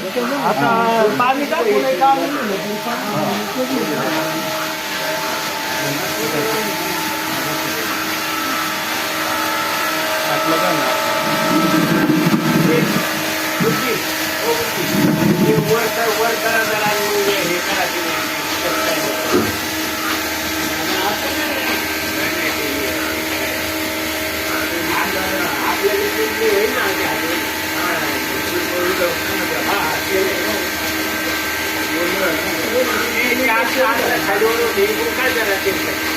आता पाणी टाकून नाही का वर करा जरा हे करा काय